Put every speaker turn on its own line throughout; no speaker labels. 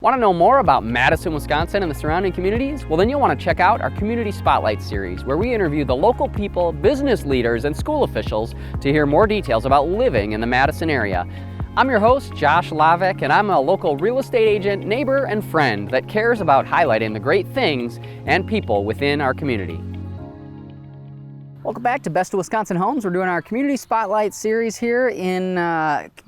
Want to know more about Madison, Wisconsin and the surrounding communities? Well, then you'll want to check out our Community Spotlight series, where we interview the local people, business leaders, and school officials to hear more details about living in the Madison area. I'm your host, Josh Lavik, and I'm a local real estate agent, neighbor, and friend that cares about highlighting the great things and people within our community. Welcome back to Best of Wisconsin Homes. We're doing our Community Spotlight series here in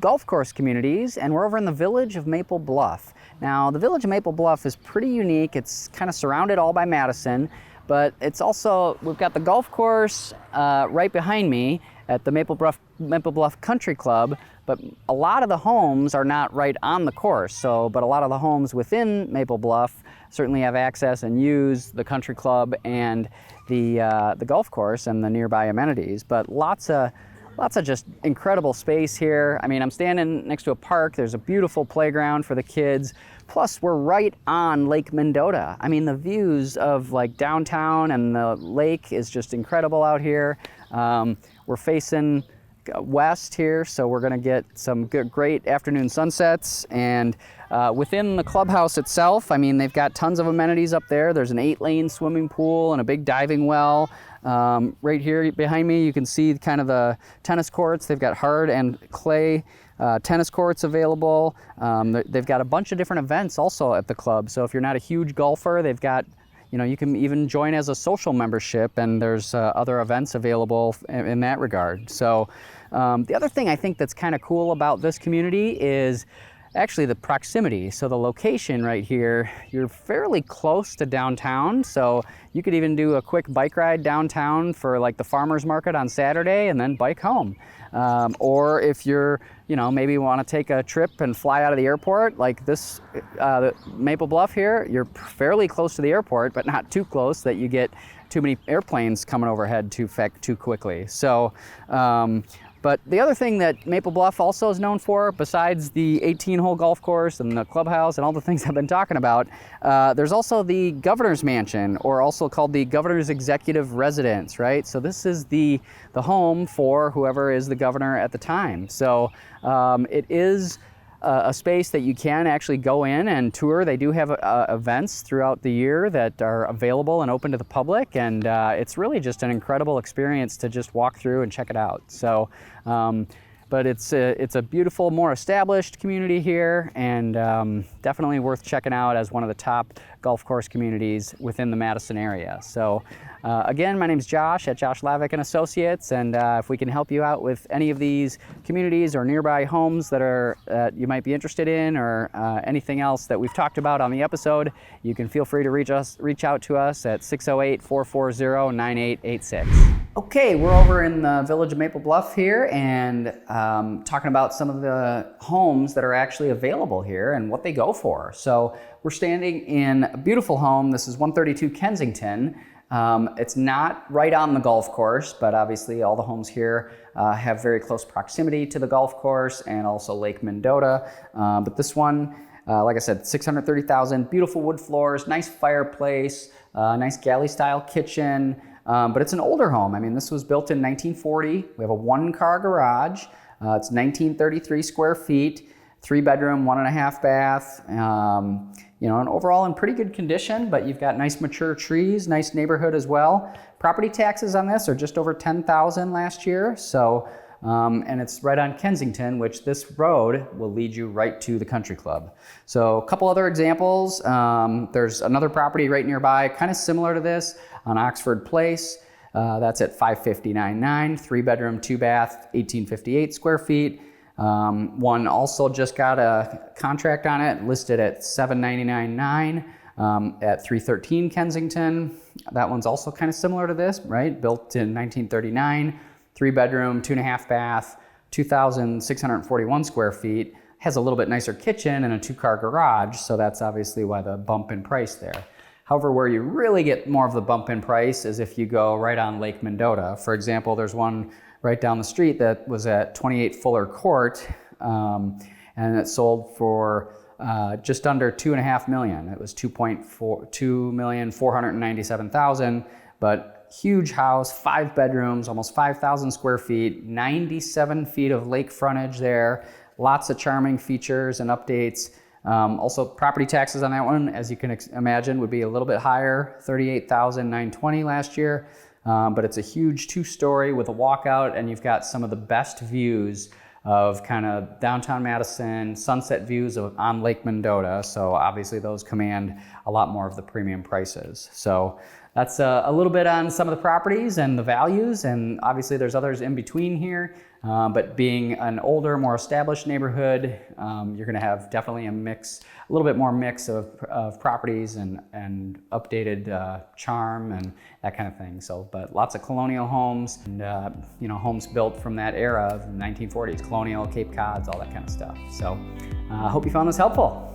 golf course communities, and we're over in the village of Maple Bluff. Now, the village of Maple Bluff is pretty unique. It's kind of surrounded all by Madison, but it's also, we've got the golf course right behind me at the Maple Bluff Country Club, but a lot of the homes are not right on the course. But a lot of the homes within Maple Bluff certainly have access and use the country club and the golf course and the nearby amenities. But lots of just incredible space here. I mean, I'm standing next to a park. There's a beautiful playground for the kids. Plus, we're right on Lake Mendota. I mean, the views of like downtown and the lake is just incredible out here. We're facing west here, so we're gonna get some great afternoon sunsets. And within the clubhouse itself, I mean, they've got tons of amenities up there. There's an 8-lane swimming pool and a big diving well. Right here behind me, you can see kind of the tennis courts. They've got hard and clay tennis courts available. They've got a bunch of different events also at the club. So if you're not a huge golfer, they've got, you can even join as a social membership, and there's other events available in that regard. So the other thing I think that's kind of cool about this community is actually the proximity. So the location right here, you're fairly close to downtown. So you could even do a quick bike ride downtown for like the farmer's market on Saturday and then bike home. Or if you're, maybe want to take a trip and fly out of the airport, like this Maple Bluff here, you're fairly close to the airport, but not too close that you get too many airplanes coming overhead too quickly. So, but the other thing that Maple Bluff also is known for, besides the 18-hole golf course and the clubhouse and all the things I've been talking about, there's also the Governor's Mansion, or also called the Governor's Executive Residence, right? So this is the home for whoever is the governor at the time. So it is a space that you can actually go in and tour. They do have events throughout the year that are available and open to the public, and it's really just an incredible experience to just walk through and check it out. So, but it's a beautiful, more established community here, and definitely worth checking out as one of the top golf course communities within the Madison area. So again, my name is Josh at Josh Lavik and Associates, and if we can help you out with any of these communities or nearby homes that you might be interested in, or anything else that we've talked about on the episode, you can feel free to reach out to us at 608-440-9886. Okay, we're over in the village of Maple Bluff here, and talking about some of the homes that are actually available here and what they go for. So we're standing in a beautiful home. This is 132 Kensington. It's not right on the golf course, but obviously all the homes here have very close proximity to the golf course and also Lake Mendota. But this one, like I said, $630,000, beautiful wood floors, nice fireplace, nice galley-style kitchen. But it's an older home. I mean, this was built in 1940. We have a 1-car garage. It's 1933 square feet, 3-bedroom, 1.5 bath. And overall in pretty good condition, but you've got nice mature trees, nice neighborhood as well. Property taxes on this are just over $10,000 last year. So, and it's right on Kensington, which this road will lead you right to the country club. So a couple other examples. There's another property right nearby, kind of similar to this, on Oxford Place. That's at 559.9, 3-bedroom, 2-bath, 1858 square feet. One also just got a contract on it, listed at $799.9 at 313 Kensington. That one's also kind of similar to this, right? Built in 1939, 3-bedroom, 2.5 bath, 2,641 square feet. Has a little bit nicer kitchen and a 2-car garage, so that's obviously why the bump in price there. However, where you really get more of the bump in price is if you go right on Lake Mendota. For example, there's one right down the street that was at 28 Fuller Court, and it sold for just under $2.5 million. It was $2,497,000, but huge house, 5 bedrooms, almost 5,000 square feet, 97 feet of lake frontage there, lots of charming features and updates.
Also, property taxes on that one, as you can imagine, would be a little bit higher, $38,920 last year. But it's a huge 2-story with a walkout, and you've got some of the best views of kind of downtown Madison, sunset views on Lake Mendota. So obviously those command a lot more of the premium prices. So that's a little bit on some of the properties and the values, and obviously there's others in between here. But being an older, more established neighborhood, you're going to have definitely a little bit more mix of properties and updated charm and that kind of thing. So, but lots of colonial homes and homes built from that era of the 1940s, colonial, Cape Cods, all that kind of stuff. So, I hope you found this helpful.